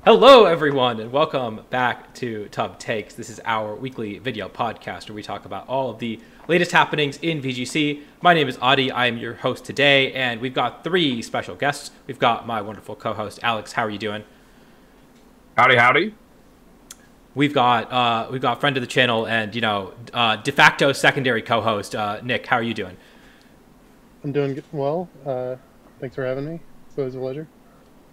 Hello, everyone, and welcome back to Tub Takes. This is our weekly video podcast where we talk about all of the latest happenings in VGC. My name is Adi. I am your host today, and we've got three special guests. We've got my wonderful co-host, Alex. How are you doing? Howdy, howdy. We've got friend of the channel and, de facto secondary co-host, Nick. How are you doing? I'm doing well. Thanks for having me. It's always a pleasure.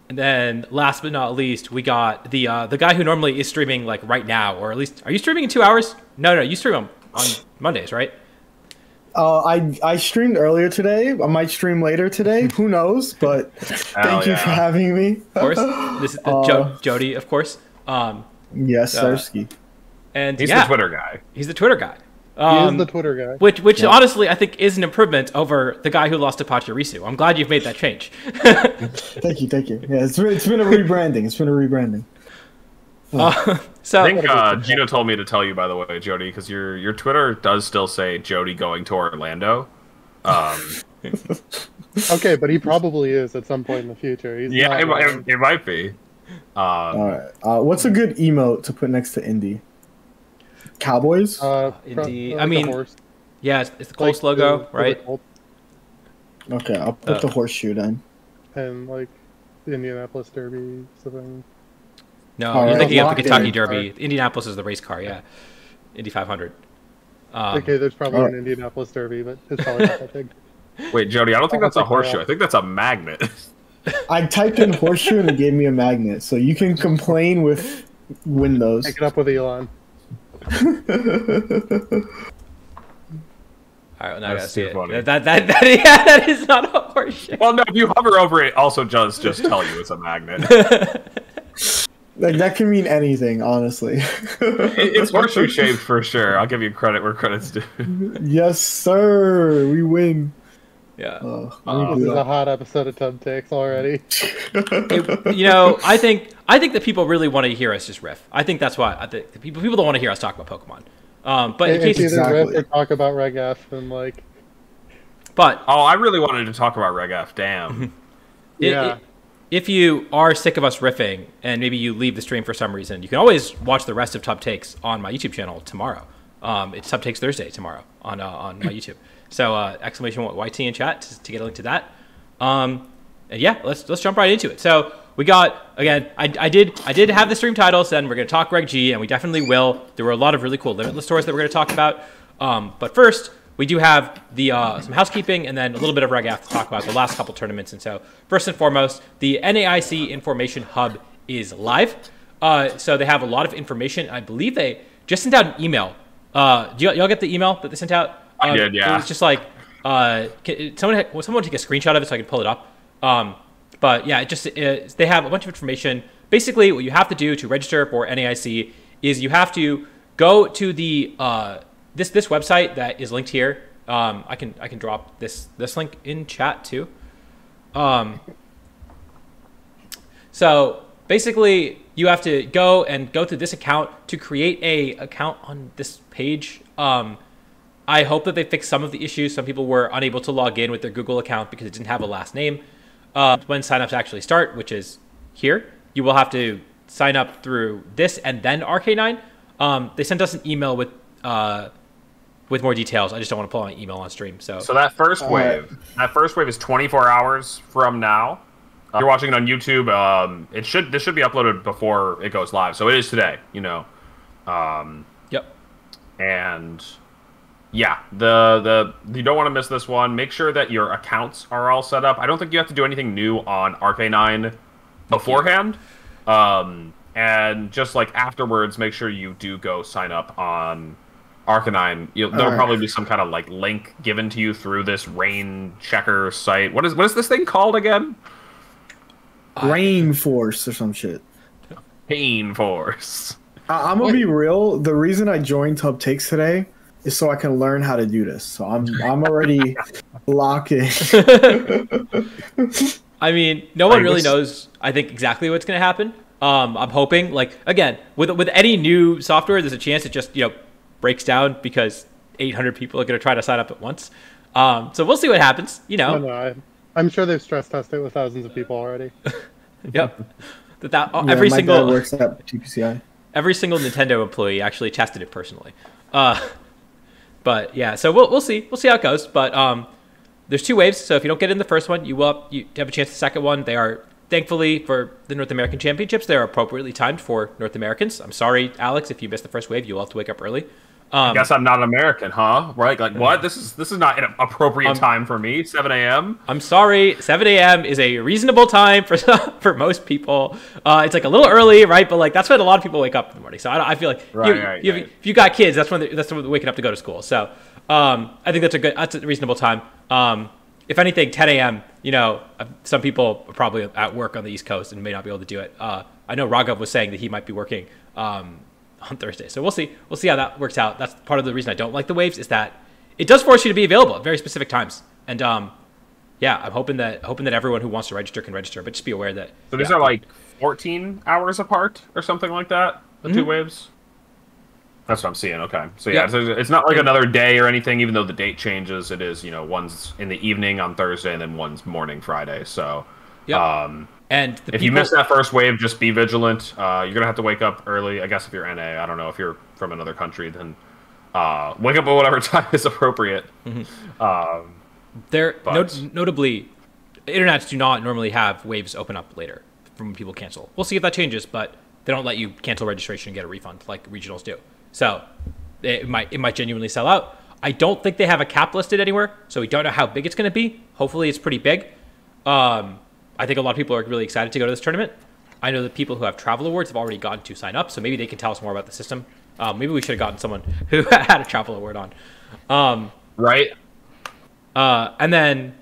And then, last but not least, we got the guy who normally is streaming like right now, or at least, are you streaming in 2 hours? No, you stream on Mondays, right? I streamed earlier today. I might stream later today. Who knows? But thank you for having me. Of course, this is Jeudy, of course. Yes, Sirski. And he's the Twitter guy. He's the Twitter guy. He is the Twitter guy. Which honestly, I think is an improvement over the guy who lost to Pachirisu. I'm glad you've made that change. Thank you. Yeah, it's been a rebranding. So I think Gino told me to tell you, by the way, Jeudy, because your Twitter does still say Jeudy going to Orlando. Okay, but he probably is at some point in the future. It might be. All right. What's a good emote to put next to Indy? Cowboys? Indy. I mean, yeah, it's the Colts logo, right? Okay, I'll put the horseshoe then. And like the Indianapolis Derby something. No, you're thinking of the Kentucky Derby. Indianapolis is the race car, yeah. Indy 500. Okay, there's probably an Indianapolis Derby, but it's probably not that big. Wait, Jeudy, I don't think that's a horseshoe. I think that's a magnet. I typed in horseshoe and it gave me a magnet, so you can complain with Windows. Take it up with Elon. All right, well, now I gotta see it. Funny. That is not a horseshoe. Well, no, if you hover over it, also does just tell you it's a magnet. Like, that can mean anything, honestly. It's horseshoe shaped for sure. I'll give you credit where credit's due. Yes, sir. We win. Yeah. This is a hot episode of Tub Takes already. I think that people really want to hear us just riff. I think that's why. I think people don't want to hear us talk about Pokemon. But in case it's either riff or talk about Reg F and like. But I really wanted to talk about Reg F. Damn. Yeah. If you are sick of us riffing and maybe you leave the stream for some reason, you can always watch the rest of Tub Takes on my YouTube channel tomorrow. It's Tub Takes Thursday tomorrow on my YouTube. So exclamation YT in chat to get a link to that. And yeah, let's jump right into it. So we got, again, I did have the stream title, so then we're going to talk Reg G, and we definitely will. There were a lot of really cool Limitless tours that we're going to talk about. But first, we do have the some housekeeping and then a little bit of Reg F to talk about the last couple tournaments. And so first and foremost, the NAIC Information Hub is live. So they have a lot of information. I believe they just sent out an email. Do y'all get the email that they sent out? I did, yeah. It was just like, someone take a screenshot of it so I can pull it up. But yeah, they have a bunch of information. Basically, what you have to do to register for NAIC is you have to go to the this website that is linked here. I can drop this link in chat too. So basically, you have to go to this account to create a account on this page. I hope that they fix some of the issues. Some people were unable to log in with their Google account because it didn't have a last name. When signups actually start, which is here, you will have to sign up through this and then RK9. They sent us an email with more details. I just don't want to pull out an email on stream. So that first wave is 24 hours from now. You're watching it on YouTube. This should be uploaded before it goes live. So it is today. Yep. And yeah, you don't want to miss this one. Make sure that your accounts are all set up. I don't think you have to do anything new on RK9 beforehand. And just like afterwards, make sure you do go sign up on RK9. There'll probably be some kind of like link given to you through this rain checker site. What is this thing called again? Rain Force or some shit. Pain Force. I'm gonna be real. The reason I joined Tub Takes today is so I can learn how to do this. So I'm already locked in. I mean, no one really knows, I think, exactly what's going to happen. I'm hoping, like, again, with any new software, there's a chance it just, breaks down because 800 people are going to try to sign up at once. So we'll see what happens, No, I'm sure they've stress tested it with thousands of people already. Yep. every my single dad works at GPCI. every single Nintendo employee actually tested it personally. But yeah, so we'll see how it goes. But there's 2 waves, so if you don't get in the first one, you have a chance the second one. They are, thankfully for the North American Championships, they're appropriately timed for North Americans. I'm sorry, Alex, if you missed the first wave, you'll have to wake up early. I guess I'm not American, huh? Right? Like, what? This is not an appropriate time for me. 7 a.m. I'm sorry, 7 a.m. is a reasonable time for most people. It's like a little early, right? But like that's when a lot of people wake up in the morning. So I feel like Right. if you got kids, that's when they're waking up to go to school. So I think that's a reasonable time. If anything, 10 a.m. Some people are probably at work on the East Coast and may not be able to do it. I know Raghav was saying that he might be working on Thursday. So we'll see how that works out. That's part of the reason I don't like the waves, is that it does force you to be available at very specific times. And yeah, I'm hoping that everyone who wants to register can register, but just be aware that. So these are like 14 hours apart or something like that, the 2 waves? That's what I'm seeing, okay. So yeah, it's not like another day or anything, even though the date changes. It is, one's in the evening on Thursday and then one's morning Friday. So and if you miss that first wave, just be vigilant. You're going to have to wake up early. I guess if you're NA, I don't know. If you're from another country, then wake up at whatever time is appropriate. Notably, internets do not normally have waves open up later from when people cancel. We'll see if that changes, but they don't let you cancel registration and get a refund like regionals do. So it might genuinely sell out. I don't think they have a cap listed anywhere, so we don't know how big it's going to be. Hopefully it's pretty big. I think a lot of people are really excited to go to this tournament. I know that people who have travel awards have already gotten to sign up, so maybe they can tell us more about the system. Maybe we should have gotten someone who had a travel award on. Right. And then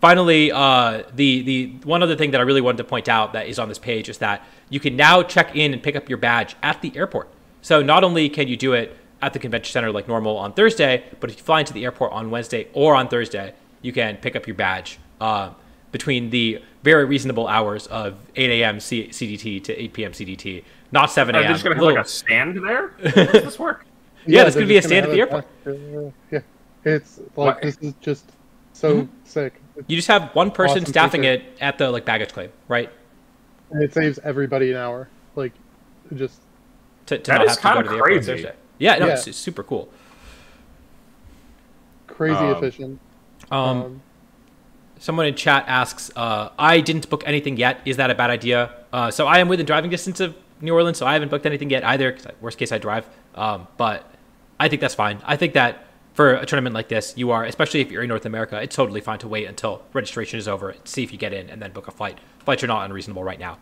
finally, the one other thing that I really wanted to point out that is on this page is that you can now check in and pick up your badge at the airport. So not only can you do it at the convention center like normal on Thursday, but if you fly into the airport on Wednesday or on Thursday, you can pick up your badge between the very reasonable hours of 8 a.m. CDT to 8 p.m. CDT, not 7 a.m. Are they just going to have like a stand there? How does this work? Yeah, there's going to be a stand at the airport. Yeah, it's like, this is just so sick. You just have one person Awesome staffing feature. it at the baggage claim, right? And it saves everybody an hour. Like, just To That not is have to go kinda to the airport on crazy. Thursday. Yeah, no, Yeah. it's super cool. crazy efficient. Someone in chat asks, I didn't book anything yet. Is that a bad idea? So I am within driving distance of New Orleans, so I haven't booked anything yet either, because worst case I drive. But I think that's fine. I think that for a tournament like this, you are, especially if you're in North America, it's totally fine to wait until registration is over, see if you get in, and then book a flight. Flights are not unreasonable right now.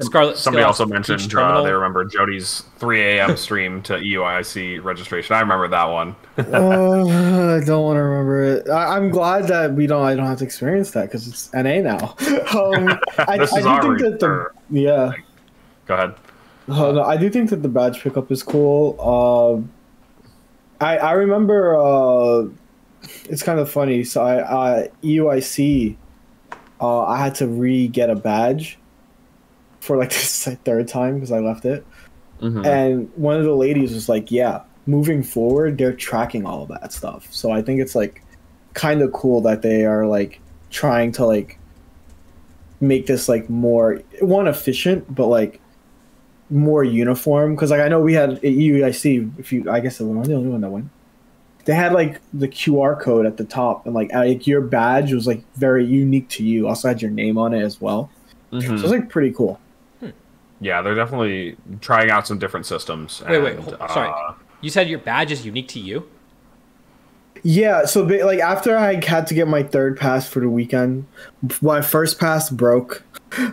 Scarlet. Somebody also Beach mentioned Terminal. they remember Jeudy's 3 a.m. stream to EUIC registration. I remember that one. I don't want to remember it. I'm glad that I don't have to experience that because it's NA now. I This is do our think that Go ahead. no, I do think that the badge pickup is cool. I remember it's kind of funny. So EUIC, I had to re-get a badge for like the 3rd time because I left it. And one of the ladies was like, yeah, moving forward, they're tracking all of that stuff. So I think it's like kind of cool that they are like trying to like make this like more efficient, but like more uniform. Because like I know we had at EUIC, I guess I'm the only one that went. They had like the QR code at the top, and like your badge was like very unique to you. Also had your name on it as well. So it's like pretty cool. Yeah, they're definitely trying out some different systems. Wait, sorry. You said your badge is unique to you? Yeah, so like after I had to get my 3rd pass for the weekend, my 1st pass broke.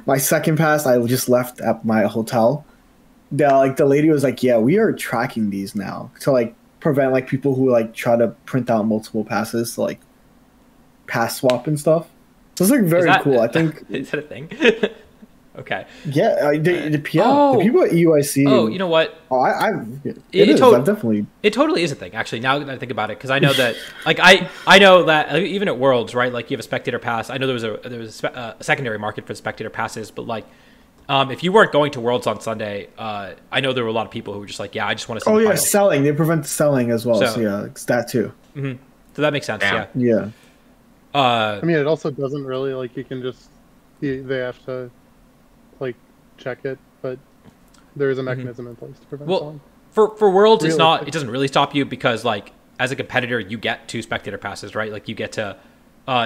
My 2nd pass I just left at my hotel. The lady was like, "Yeah, we are tracking these now to like prevent like people who like try to print out multiple passes to like pass swap and stuff." So it's like very cool. I think is that a thing? Okay. Yeah, the people at EUIC. Oh, you know what? Oh, I've definitely. It totally is a thing, actually. Now that I think about it, because I know that, like, I know that even at Worlds, right? Like, you have a spectator pass. I know there was a secondary market for spectator passes, but like, if you weren't going to Worlds on Sunday, I know there were a lot of people who were just like, yeah, I just want to see. Oh the yeah, final. selling. They prevent selling as well. So yeah, it's that too. So that makes sense. Damn. Yeah. Yeah. I mean, it also doesn't really, like, you can just they have to like check it, but there is a mechanism in place to prevent Well, someone. for Worlds, it's not. Realistic. It doesn't really stop you because, like, as a competitor, you get 2 spectator passes, right? Like, you get to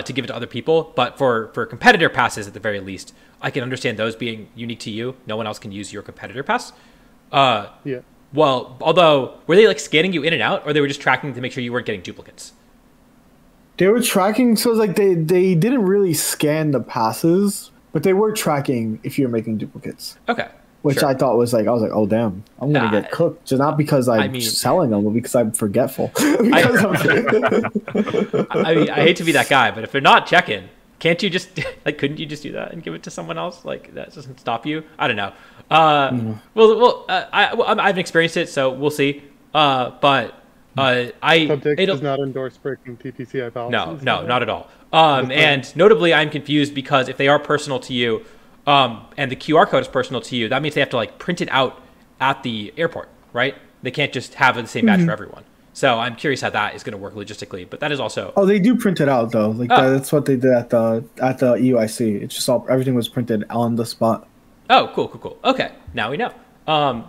give it to other people. But for competitor passes, at the very least, I can understand those being unique to you. No one else can use your competitor pass. Yeah. Well, although, were they like scanning you in and out, or they were just tracking to make sure you weren't getting duplicates? They were tracking, so it's like they didn't really scan the passes, but they were tracking if you're making duplicates. Okay. Which sure. I thought was like, I was like, oh damn, I'm gonna get cooked. Just not because I'm mean- selling them, but because I'm forgetful. I mean, I hate to be that guy, but if they're not checking, can't you just like? Couldn't you just do that and give it to someone else? Like that doesn't stop you. I don't know. I haven't experienced it, so we'll see. But Subtext it'll- does not endorse breaking TPCI policies. No, not at all. And notably, I'm confused because if they are personal to you, and the QR code is personal to you, that means they have to like print it out at the airport, right? They can't just have the same badge for everyone. So I'm curious how that is going to work logistically. But that is also Oh, they do print it out though. Like that's what they did at the EUIC. It's just everything was printed on the spot. oh, cool. Okay, now we know.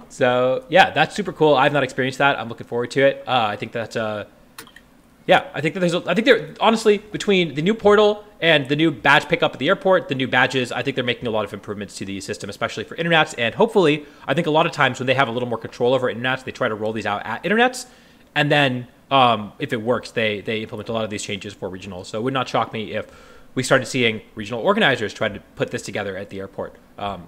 So yeah, that's super cool. I've not experienced that. I'm looking forward to it. I think that I think that I think they're honestly between the new portal and the new badge pickup at the airport, the new badges. I think they're making a lot of improvements to the system, especially for internets. And hopefully, I think a lot of times when they have a little more control over internets, they try to roll these out at internets, and then if it works, they implement a lot of these changes for regionals. So it would not shock me if we started seeing regional organizers try to put this together at the airport,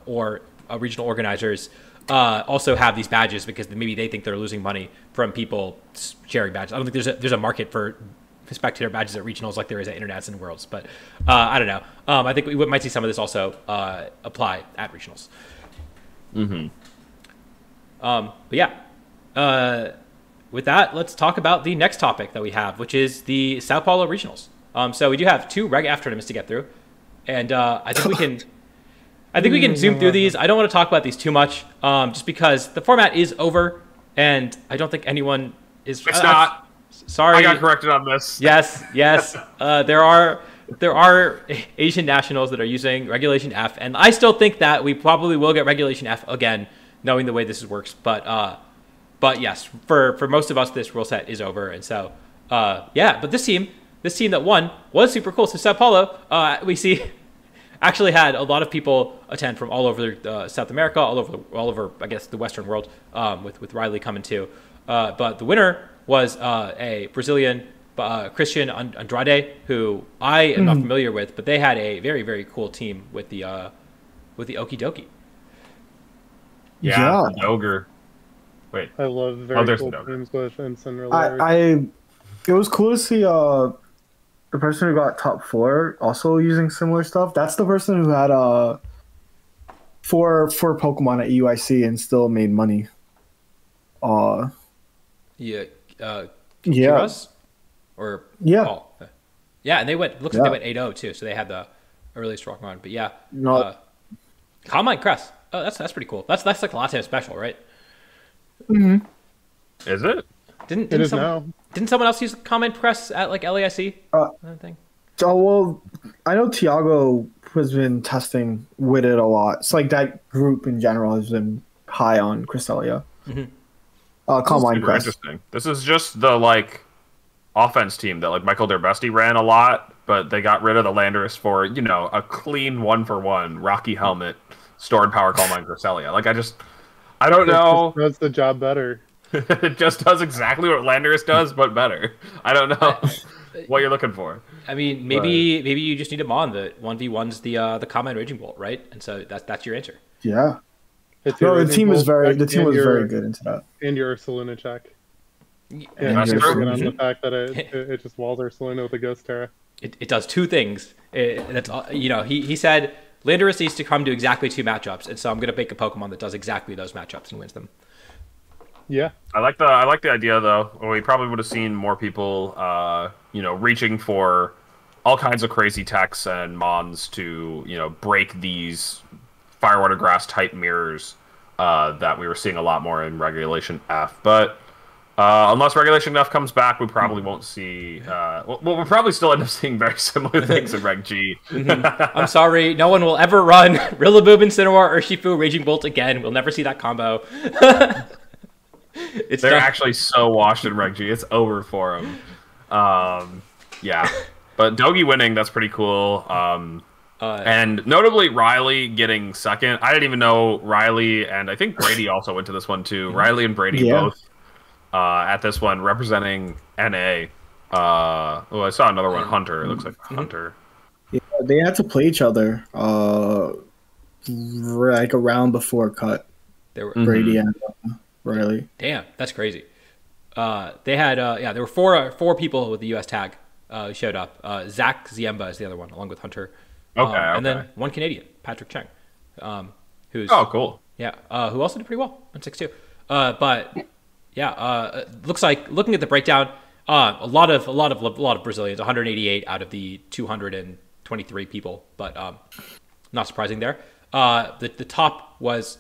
or regional organizers also have these badges because maybe they think they're losing money from people sharing badges. I don't think there's a market for spectator badges at regionals like there is at internets and worlds, but I don't know. I think we might see some of this also apply at regionals. But yeah, with that, let's talk about the next topic that we have, which is the Sao Paulo regionals. So we do have 2 Reg F tournaments to get through, and I think we can. I think we can zoom through these. I don't want to talk about these too much, just because the format is over, and I don't think anyone is. It's not. Sorry. I got corrected on this. Yes. There are Asian nationals that are using Regulation F, and I still think that we probably will get Regulation F again, knowing the way this works. But yes, for most of us, this rule set is over, and so yeah. But this team that won was super cool. So Sao Paulo, we see. Actually had a lot of people attend from all over South America, all over I guess the Western world, with Riley coming too. But the winner was a Brazilian Christian Andrade, who I am not familiar with, but they had a very, very cool team with the Okie Dokie. Yeah. The ogre. Wait. I love very there's cool the ogre. teams with Ensign Relayer. It was cool to see the person who got top 4 also using similar stuff. That's the person who had four Pokemon at UIC and still made money. Yeah. Kiras? Or Yeah. Paul. Yeah, and they went. Looks like they went 8-0 too, so they had a really strong run. But yeah, No. Combine Crest. Oh, that's pretty cool. That's like a Latam special, right? Is it? It is now. Didn't someone else use Combine Crest at like LAIC? That thing. Oh, well, I know Tiago has been testing with it a lot. It's like that group in general has been high on Cresselia. Combine Super Crest. interesting. This is just the like offense team that like Michael Derbesti ran a lot, but they got rid of the Landorus for a clean 1-for-1 Rocky helmet, stored power Combine Cresselia. Like I don't know. It just does the job better. It just does exactly what Landorus does, but better. I don't know what you're looking for. I mean, maybe you just need a Mon that 1v1's the Combine Raging Bolt, right? And so that's your answer. Yeah. It's No, your the team was Raging Bolt very and very good into that. And your Ursaluna check. And That's You're true. working on the fact that it just walls Ursaluna with a Ghost Terra. It does 2 things. He said Landorus needs to come to exactly 2 matchups, and so I'm going to make a Pokemon that does exactly those matchups and wins them. Yeah. I like the idea though. We probably would have seen more people, reaching for all kinds of crazy techs and mons to, break these Firewater Grass type mirrors that we were seeing a lot more in Regulation F. But Unless Regulation F comes back, we probably won't see. We'll probably still end up seeing very similar things in Reg G. I'm sorry, no one will ever run Rillaboom, Incineroar, Urshifu, Raging Bolt again. We'll never see that combo. They're actually so washed in Reg G. It's over for them. Yeah. But Dogi winning, that's pretty cool. And notably, Riley getting second. I didn't even know Riley, and I think Brady also went to this one too. Riley and Brady both at this one representing NA. I saw another one, Hunter. It looks like Hunter. Yeah, they had to play each other like a round before cut. They were Brady and Riley. Damn, that's crazy. They had there were four people with the U.S. tag who showed up. Zach Ziemba is the other one, along with Hunter. Okay. And then one Canadian, Patrick Cheng, who's cool. Yeah, who also did pretty well on 6-2. But yeah, looks like looking at the breakdown, a lot of Brazilians, 188 out of the 223 people, but not surprising there. The top was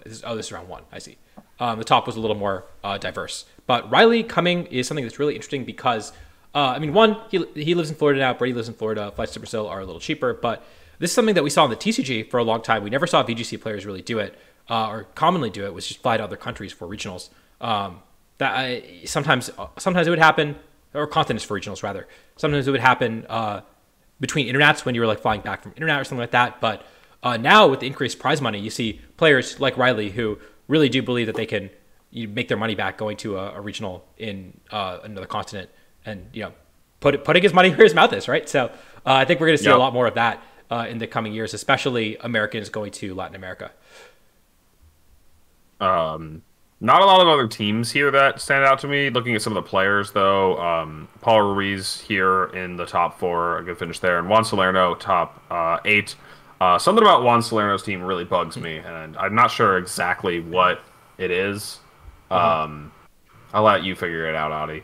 this is round one. I see. The top was a little more diverse, but Riley coming is something that's really interesting because. One, he lives in Florida now. Brady lives in Florida. Flights to Brazil are a little cheaper, but this is something that we saw in the TCG for a long time. We never saw VGC players really do it, or commonly do it, was just fly to other countries for regionals. Sometimes it would happen, or continents for regionals rather. Sometimes it would happen between internets when you were like flying back from internet or something like that. But now with the increased prize money, you see players like Riley who really do believe that they can make their money back going to a regional in another continent. And putting his money where his mouth is, right? So I think we're going to see a lot more of that in the coming years, especially Americans going to Latin America. Not a lot of other teams here that stand out to me. Looking at some of the players, though, Paulo Ruiz here in the top 4, a good finish there, and Juan Salerno top 8. Something about Juan Salerno's team really bugs me, and I'm not sure exactly what it is. I'll let you figure it out, Adi.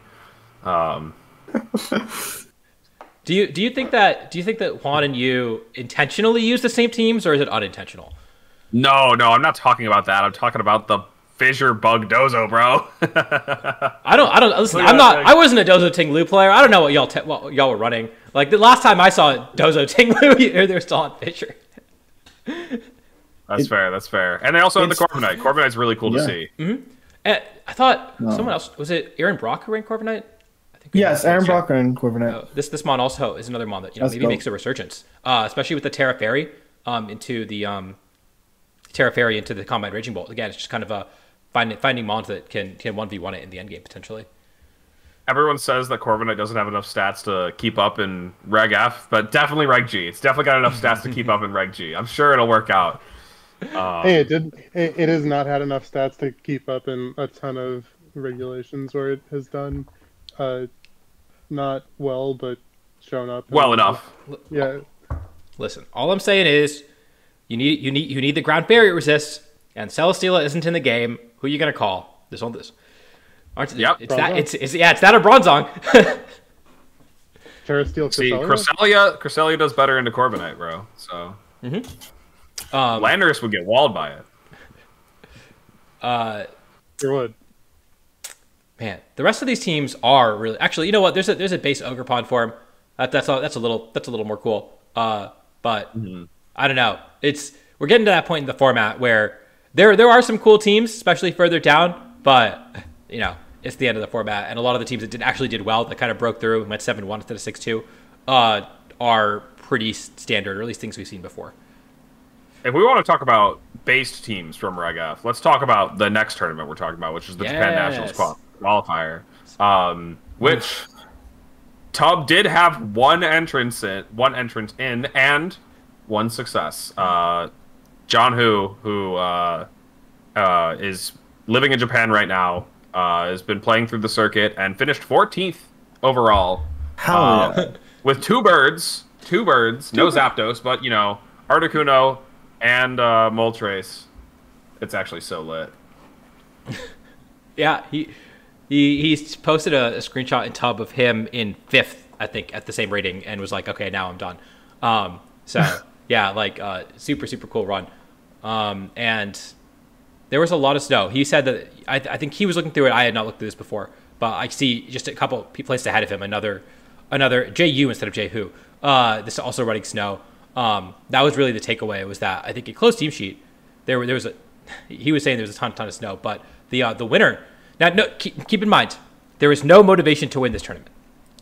Do you think that Juan and you intentionally use the same teams, or is it unintentional? No, I'm not talking about that. I'm talking about the Fissure Bug Dozo, bro. I don't listen. I wasn't a Dozo Ting Lu player. I don't know what y'all were running. Like the last time I saw Dozo Ting Lu, they were still on Fissure. That's fair. And they also had the Corviknight. Corviknight's really cool to see. Mm-hmm. I thought someone else, was it Aaron Brock who ran Corviknight? Yes, Aaron Brock and Corviknight. This mon also is another mon that maybe makes a resurgence, especially with the Terra Fairy into the Combine Raging Bolt. Again, it's just kind of finding mons that can 1v1 it in the endgame potentially. Everyone says that Corviknight doesn't have enough stats to keep up in Reg F, but definitely Reg G. It's definitely got enough stats to keep up in Reg G. I'm sure it'll work out. It has not had enough stats to keep up in a ton of regulations where it has done not well, but shown up well enough. Yeah. Listen, all I'm saying is you need the ground barrier resist, and Celesteela isn't in the game. Who are you gonna call? This. Yep. It's that or Bronzong. Terra Steel Cresselia does better into Corviknight, bro. So Landorus would get walled by it. Sure would. Man, the rest of these teams are really actually. You know what? There's a base Ogerpon form. That's a little more cool. But I don't know. We're getting to that point in the format where there are some cool teams, especially further down. But it's the end of the format, and a lot of the teams that actually did well, that kind of broke through and went 7-1 instead of 6-2, are pretty standard, or at least things we've seen before. If we want to talk about based teams from Reg F, let's talk about the next tournament we're talking about, which is the Japan Nationals qualifier, which Tub did have one entrant in, and one success. John who is living in Japan right now, has been playing through the circuit and finished 14th overall. With two birds, no Zapdos, but Articuno and Moltres. It's actually so lit. Yeah, he posted a screenshot in Tub of him in 5th, I think, at the same rating, and was like, okay, now I'm done. So yeah, super cool run. And there was a lot of snow. He said that I think he was looking through it. I had not looked through this before, but I see just a couple places ahead of him. Another JU instead of Jehu. This also running snow. That was really the takeaway. Was that I think a close team sheet. There was he was saying there was a ton of snow, but the winner. Now, no, keep in mind there was no motivation to win this tournament.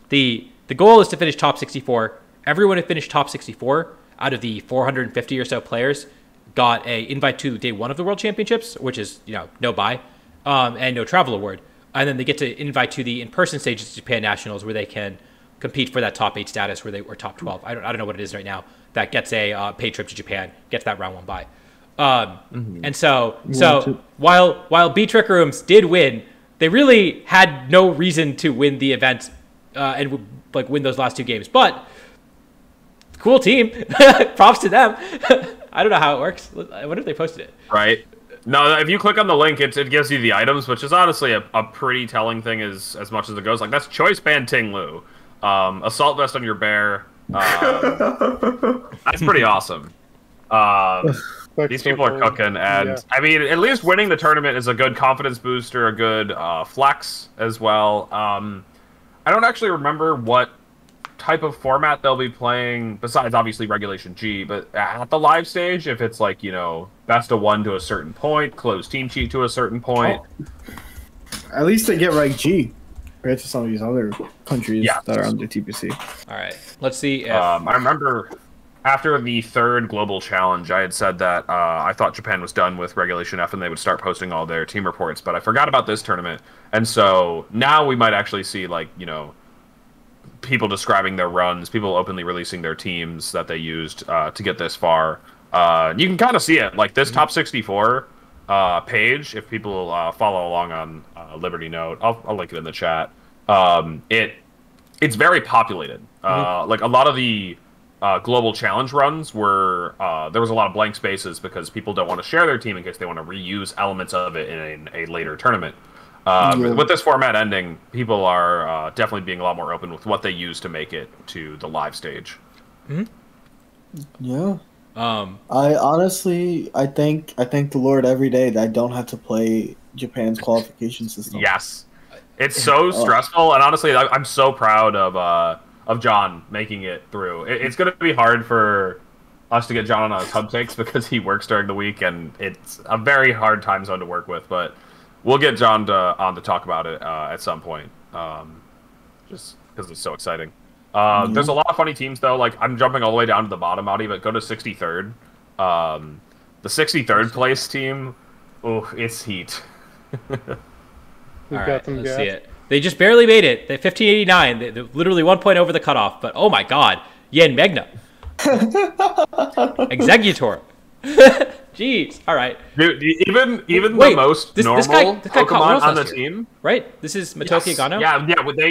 The goal is to finish top 64. Everyone who finished top 64 out of the 450 or so players got a invite to day one of the World Championships, which is no buy, and no travel award, and then they get to invite to the in-person stages of Japan Nationals where they can compete for that top 8 status, where they were top 12. I don't know what it is right now. That gets a paid trip to Japan, gets that round 1 bye. And so while B Trick Rooms did win, they really had no reason to win the event and like win those last 2 games. But cool team, props to them. I don't know how it works. I wonder if they posted it. Right. No, if you click on the link, it gives you the items, which is honestly a pretty telling thing as much as it goes. Like, that's Choice Band Ting Lu. Assault Vest on your bear. That's pretty awesome. These people are cooking, and I mean, at least winning the tournament is a good confidence booster, a good flex as well. I don't actually remember what type of format they'll be playing, besides obviously Regulation G, but at the live stage, if it's like, best of 1 to a certain point, closed team sheet to a certain point. At least they get Reg G compared to some of these other countries that are under TPC. All right, let's see if... I remember after the 3rd global challenge, I had said that I thought Japan was done with Regulation F and they would start posting all their team reports, but I forgot about this tournament. And so now we might actually see, like, people describing their runs, people openly releasing their teams that they used to get this far. You can kind of see it, like this top 64 page, if people follow along on Liberty Note. I'll link it in the chat. It's very populated. Like a lot of the global challenge runs were there was a lot of blank spaces because people don't want to share their team in case they want to reuse elements of it in a later tournament. With this format ending, people are definitely being a lot more open with what they use to make it to the live stage. Yeah. I honestly, I thank the Lord every day that I don't have to play Japan's qualification system. Yes, it's so stressful, and honestly, I'm so proud of John making it through. It's going to be hard for us to get John on his hub takes because he works during the week, and it's a very hard time zone to work with, but we'll get John on to talk about it at some point, just because it's so exciting. There's a lot of funny teams, though. Like, I'm jumping all the way down to the bottom, Audi, but go to 63rd. The 63rd place team, it's heat. All right, let's see it. They just barely made it. They 1589. They're literally 1 point over the cutoff, but oh my god. Yen Megna. Executor. Jeez. All right. Dude, even the most normal this guy Pokemon on the team, right? This is Matoki Agano. Yeah.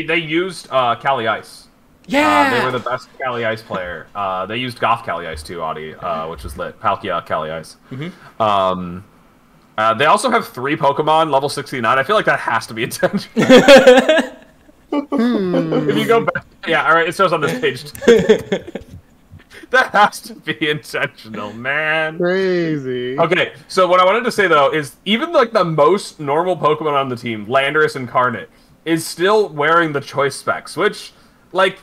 They used Cali Ice. Yeah. They were the best Cali Ice player. They used Goth Cali Ice too, Audi, which is lit. Palkia Cali Ice. They also have 3 Pokemon level 69. I feel like that has to be intentional. If you go back, all right, it shows on this page. That has to be intentional, man. Crazy. Okay, so what I wanted to say, though, is even, like, the most normal Pokemon on the team, Landorus Incarnate, is still wearing the choice specs, which, like,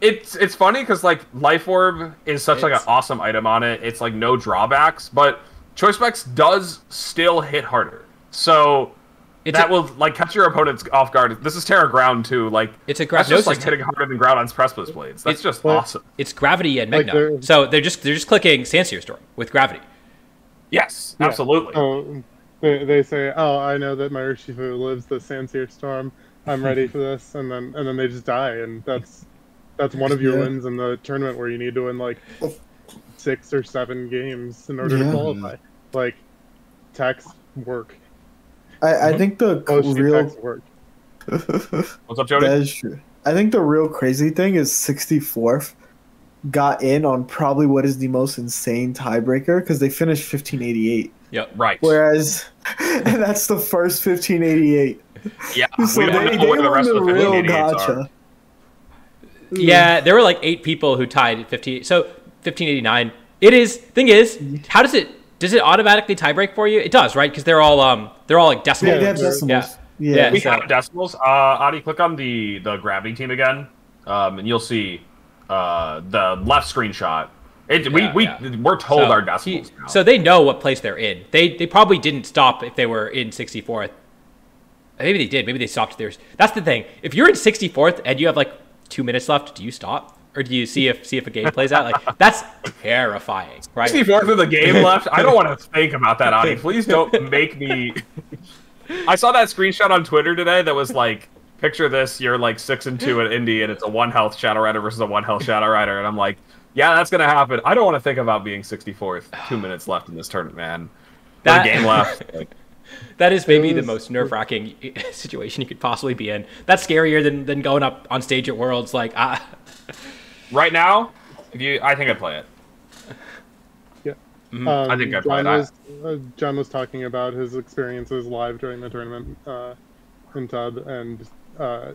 it's funny because, like, Life Orb is such, like, an awesome item on it. It's, like, no drawbacks, but choice specs does still hit harder. So that will, like, catch your opponents off guard. This is Terra Ground, too. Like, it's a that's just, like, hitting harder than ground on Precipice Blades. That's just awesome. It's Gravity and Megna. Like so they're just clicking Sandseer Storm with Gravity. Yes, absolutely. Oh, they say, I know that my Urshifu lives the Sandseer Storm. I'm ready for this. And then they just die. And that's one of your wins in the tournament where you need to win, like, 6 or 7 games in order to qualify. Like, text work. I think the real work. What's up, Jeudy? That is true. I think the real crazy thing is 64th got in on probably what is the most insane tiebreaker because they finished 1588. Yep, right. Whereas that's the first 1588. Yeah, so they won the real gotcha. Yeah, there were like 8 people who tied 15. So 1589. Thing is, how does it Does it automatically tiebreak for you? It does, right? Because they're all like decimals. Yeah, they have decimals. Yeah. We so- have decimals. Adi, click on the gravity team again, and you'll see the left screenshot. We're told our decimals now. So they know what place they're in. They probably didn't stop if they were in 64th. Maybe they did. Maybe they stopped theirs. That's the thing. If you're in 64th and you have like 2 minutes left, do you stop? Or do you see if a game plays out? Like, that's terrifying, right? 64th of the game left. I don't want to think about that, Adi. Please don't make me. I saw that screenshot on Twitter today that was like, picture this: you're like 6-2 at Indy, and it's a 1 health Shadow Rider versus a 1 health Shadow Rider, and I'm like, yeah, that's gonna happen. I don't want to think about being 64th. 2 minutes left in this tournament, man. That game left. Like, that is maybe the most nerve-wracking situation you could possibly be in. That's scarier than going up on stage at Worlds. Like, right now, I think I'd play it. Yeah. I think I'd play it. John was talking about his experiences live during the tournament in TUD, and I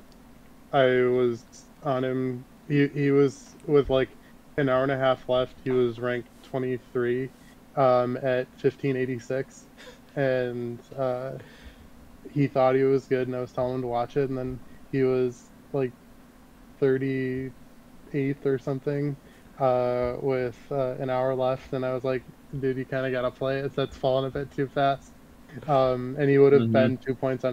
was on him. He was with like an hour and a half left. He was ranked 23 at 1586, and he thought he was good, and I was telling him to watch it, and then he was like 38th or something with an hour left, and I was like, dude, you kind of gotta play it. That's falling a bit too fast. And he would have been 2 points on